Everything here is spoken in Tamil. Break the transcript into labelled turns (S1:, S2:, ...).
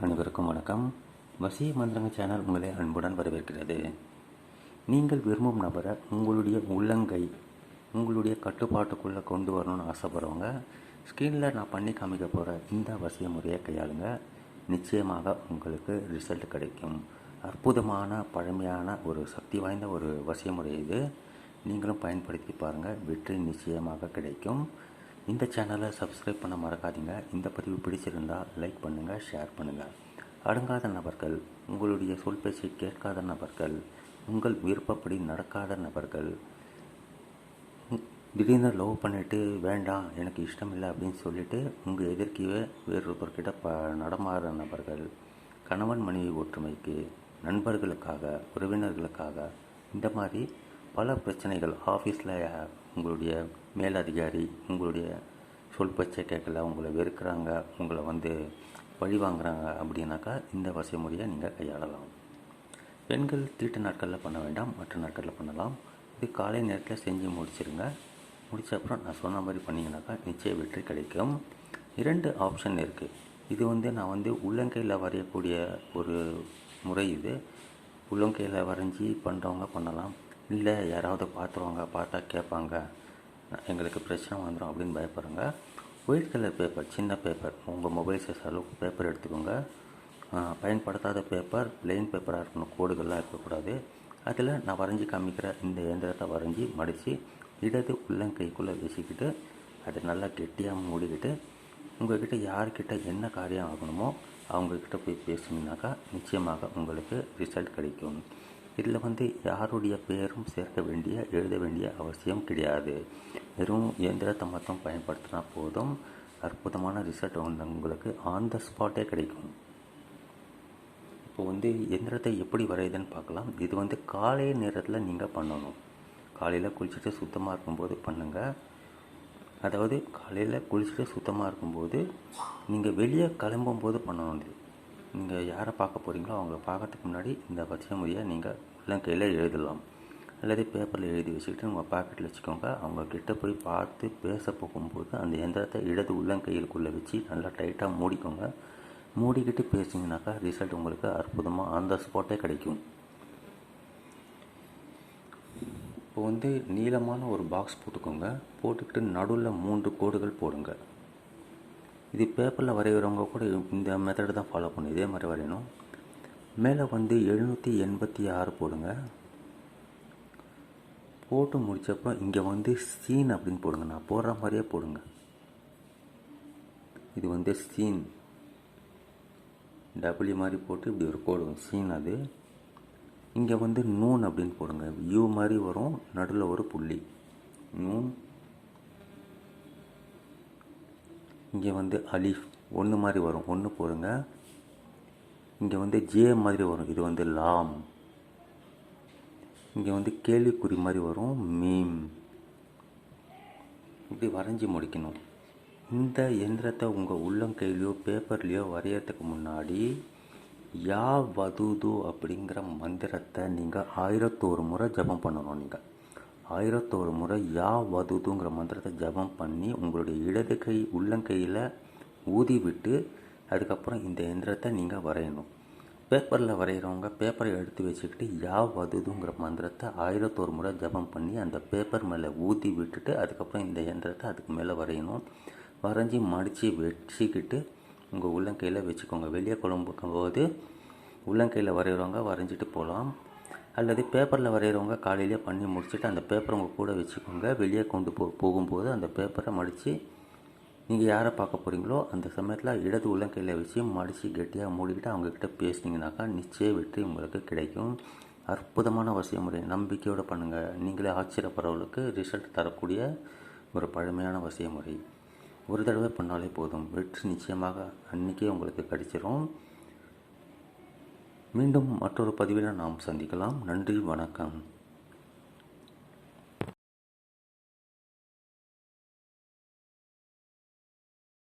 S1: அனைவருக்கும் வணக்கம். வசிய மந்திரங்க சேனல் உங்களை அன்புடன் வரவேற்கிறது. நீங்கள் விரும்பும் நபரை உங்களுடைய கட்டுப்பாட்டுக்குள்ளே கொண்டு வரணும்னு ஆசைப்படுறவங்க ஸ்க்ரீனில் நான் பண்ணி காமிக்க போகிற இந்த வசிய முறையை கையாளுங்க. நிச்சயமாக உங்களுக்கு ரிசல்ட் கிடைக்கும். அற்புதமான பழமையான ஒரு சக்தி வாய்ந்த ஒரு வசிய முறை இது. நீங்களும் பயன்படுத்தி பாருங்கள், வெற்றி நிச்சயமாக கிடைக்கும். இந்த சேனலை சப்ஸ்கிரைப் பண்ண மறக்காதீங்க. இந்த பதிவு பிடிச்சிருந்தால் லைக் பண்ணுங்கள், ஷேர் பண்ணுங்கள். அடங்காத நபர்கள், உங்களுடைய சொல் பேச்சை கேட்காத நபர்கள், உங்கள் விருப்பப்படி நடக்காத நபர்கள், திடீர்னு லவ் பண்ணிவிட்டு வேண்டாம் எனக்கு இஷ்டம் இல்லை அப்படின்னு சொல்லிவிட்டு உங்கள் எதிர்க்கவே வேறொருத்தர்கிட்ட நடமாடுற நபர்கள், கணவன் மனைவி ஒற்றுமைக்கு, நண்பர்களுக்காக, உறவினர்களுக்காக, இந்த மாதிரி பல பிரச்சனைகள், ஆஃபீஸில் உங்களுடைய மேலதிகாரி உங்களுடைய சொல் பேச்சை கேட்கல, உங்களை வெறுக்கிறாங்க, உங்களை பழி வாங்குறாங்க அப்படின்னாக்கா இந்த வசிய முறையை நீங்கள் கையாளலாம். பெண்கள் தீட்டு நாட்களில் பண்ண வேண்டாம், மற்ற நாட்களில் பண்ணலாம். இது காலை நேரத்தில் செஞ்சு முடிச்சிருங்க. முடித்த அப்புறம் நான் சொன்ன மாதிரி பண்ணிங்கனாக்கா நிச்சய வெற்றி கிடைக்கும். 2 ஆப்ஷன் இருக்குது. இது நான் உள்ளங்கையில் வரையக்கூடிய ஒரு முறை. இது உள்ளங்கையில் வரைஞ்சி பண்ணுறவங்க பண்ணலாம். இல்லை யாராவது பார்த்துருவாங்க, பார்த்தா கேட்பாங்க, எங்களுக்கு பிரச்சனை வந்துடும் அப்படின்னு பயப்படுறாங்க. ஒயிட் கலர் பேப்பர், சின்ன பேப்பர், உங்கள் மொபைல் சைஸ் அளவுக்கு பேப்பர் எடுத்துக்கோங்க. பயன்படுத்தாத பேப்பர், பிளெயின் பேப்பராக இருக்கணும், கோடுகள்லாம் இருக்கக்கூடாது. அதில் நான் வரைஞ்சி காமிக்கிற இந்த இயந்திரத்தை வரைஞ்சி மடித்து இடது உள்ளங்கைக்குள்ளே வச்சுக்கிட்டு அதை நல்லா கெட்டியாக மூடிக்கிட்டு உங்கள்கிட்ட யார்கிட்ட என்ன காரியம் ஆகணுமோ அவங்கக்கிட்ட போய் பேசுனீங்கனாக்கா நிச்சயமாக உங்களுக்கு ரிசல்ட் கிடைக்கும். இதில் யாருடைய பேரும் எழுத வேண்டிய அவசியம் கிடையாது. வெறும் இயந்திரத்தை மட்டும் பயன்படுத்தினா போதும். அற்புதமான ரிசல்ட் உங்களுக்கு ஆன் த ஸ்பாட்டே கிடைக்கும். இப்போ எந்திரத்தை எப்படி வரையுதுன்னு பார்க்கலாம். இது காலை நேரத்தில் நீங்கள் பண்ணணும். காலையில் குளிச்சுட்டு சுத்தமாக இருக்கும்போது பண்ணுங்கள். அதாவது காலையில் குளிச்சுட்டு சுத்தமாக இருக்கும்போது நீங்கள் வெளியே கிளம்பும்போது பண்ணணும். நீங்கள் யாரை பார்க்க போகிறீங்களோ அவங்கள பார்க்கறதுக்கு முன்னாடி இந்த வசிய முறையை நீங்கள் உள்ளங்கையில் எழுதலாம். அல்லது பேப்பரில் எழுதி வச்சுக்கிட்டு உங்கள் பாக்கெட்டில் வச்சுக்கோங்க. அவங்கக்கிட்ட போய் பார்த்து பேச போகும்போது அந்த எந்திரத்தை இடது உள்ளங்கையிலுக்குள்ளே வச்சு நல்லா டைட்டாக மூடிக்கோங்க. மூடிக்கிட்டு பேசிங்கனாக்கா ரிசல்ட் உங்களுக்கு அற்புதமாக ஆன் த ஸ்பாட்டே கிடைக்கும். இப்போ நீளமான ஒரு பாக்ஸ் போட்டுக்கோங்க. போட்டுக்கிட்டு நடுவில் 3 கோடுகள் போடுங்க. இது பேப்பரில் வரைகிறவங்க கூட இந்த மெத்தடு தான் ஃபாலோ பண்ணணும். இதே மாதிரி வரையணும். மேலே 786 போடுங்க. போட்டு முடித்தப்போ இங்கே சீன் அப்படின்னு போடுங்க. நான் போடுற மாதிரியே போடுங்க. இது சீன் டபிள்யூ மாதிரி போட்டு இப்படி ஒரு கோடு சீன். அது இங்கே நூன் அப்படின்னு போடுங்க. யூ மாதிரி வரும், நடுவில் ஒரு புள்ளி நூன். இங்கே அலிஃப் 1 மாதிரி வரும், 1 போடுங்க. இங்கே ஜே மாதிரி வரும், இது லாம். இங்கே கேள்விக்குறி மாதிரி வரும், மீம். இப்படி வரைஞ்சி முடிக்கணும். இந்த எந்திரத்தை உங்கள் உள்ளங்கையிலையோ பேப்பர்லேயோ வரையறதுக்கு முன்னாடி யா வதுது அப்படிங்கிற மந்திரத்தை நீங்கள் 1001 முறை ஜபம் பண்ணணும். நீங்கள் 1001 முறை யா வதுதுங்கிற மந்திரத்தை ஜபம் பண்ணி உங்களுடைய இடது கை உள்ளங்கையில் ஊதி விட்டு அதுக்கப்புறம் இந்த எந்திரத்தை நீங்கள் வரையணும். பேப்பரில் வரைகிறவங்க பேப்பரை எடுத்து வச்சுக்கிட்டு யா வதுதுங்கிற மந்திரத்தை 1001 முறை ஜபம் பண்ணி அந்த பேப்பர் மேலே ஊதி விட்டுட்டு அதுக்கப்புறம் இந்த எந்திரத்தை அதுக்கு மேலே வரையணும். வரைஞ்சி மடித்து வச்சுக்கிட்டு உங்கள் உள்ளங்கையில் வச்சுக்கோங்க. வெளியே போது உள்ளங்கையில் வரைகிறவங்க வரைஞ்சிட்டு போகலாம். அல்லது பேப்பரில் வரைகிறவங்க காலையிலே பண்ணி முடிச்சுட்டு அந்த பேப்பரை உங்கள் கூட வச்சுக்கோங்க. வெளியே கொண்டு போகும்போது அந்த பேப்பரை மடித்து நீங்கள் யாரை பார்க்க போகிறீங்களோ அந்த சமயத்தில் இடது உள்ளங்கையில் வச்சு மடித்து கெட்டியாக மூடிக்கிட்டு அவங்கக்கிட்ட பேசுனீங்கனாக்கா நிச்சய வெற்றி உங்களுக்கு கிடைக்கும். அற்புதமான வசிய முறை. நம்பிக்கையோடு பண்ணுங்கள். நீங்களே ஆச்சரியப்படுறவங்களுக்கு ரிசல்ட் தரக்கூடிய ஒரு பழமையான வசிய முறை. ஒரு தடவை பண்ணாலே போதும், வெற்றி நிச்சயமாக அன்றைக்கே உங்களுக்கு கிடைச்சிரும். மீண்டும் மற்றொரு பதிவில் நாம் சந்திக்கலாம். நன்றி, வணக்கம்.